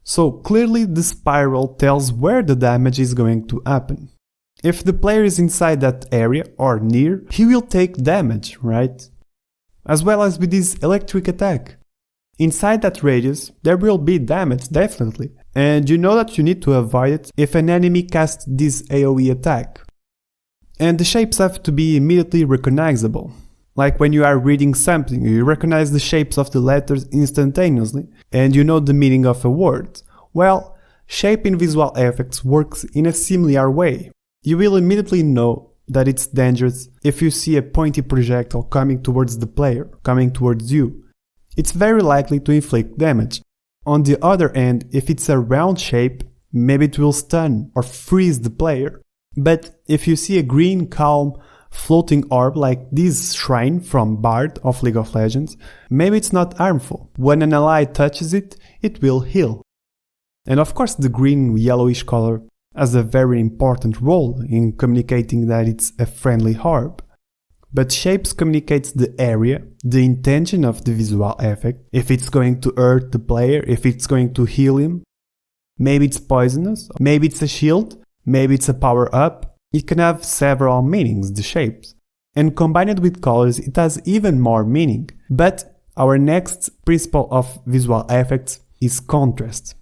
So clearly the spiral tells where the damage is going to happen. If the player is inside that area or near, he will take damage, right? As well as with this electric attack. Inside that radius, there will be damage, definitely, and you know that you need to avoid it if an enemy casts this AoE attack. And the shapes have to be immediately recognizable. Like when you are reading something, you recognize the shapes of the letters instantaneously, and you know the meaning of a word. Well, shape in visual effects works in a similar way. You will immediately know that it's dangerous if you see a pointy projectile coming towards the player, coming towards you. It's very likely to inflict damage. On the other hand, if it's a round shape, maybe it will stun or freeze the player. But if you see a green, calm, floating orb like this shrine from Bard of League of Legends, maybe it's not harmful. When an ally touches it, it will heal. And of course the green yellowish color has a very important role in communicating that it's a friendly orb. But shapes communicates the area, the intention of the visual effect, if it's going to hurt the player, if it's going to heal him. Maybe it's poisonous, maybe it's a shield, maybe it's a power up. It can have several meanings, the shapes. And combined with colors, it has even more meaning. But our next principle of visual effects is contrast.